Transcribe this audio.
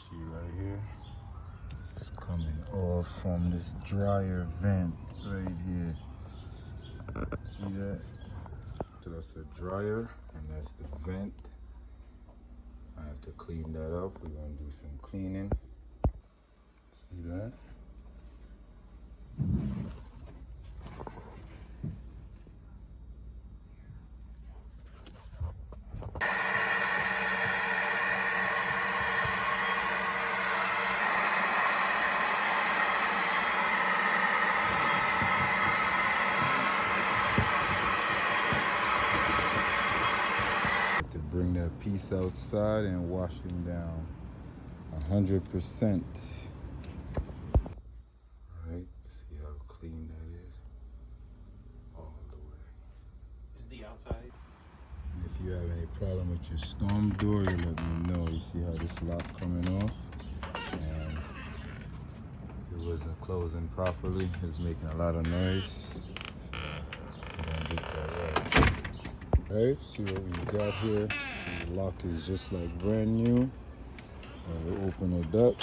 See right here? It's coming off from this dryer vent right here. See that? So that's a dryer and that's the vent. I have to clean that up. We're gonna do some cleaning. See that? To bring that piece outside and wash him down 100%. Right? See how clean that is? All the way. Is the outside? And if you have any problem with your storm door, you let me know. You see how this lock coming off? And it wasn't closing properly. It's making a lot of noise. So we're gonna get that right. Alright, see what we got here. The lock is just like brand new. And we open it up.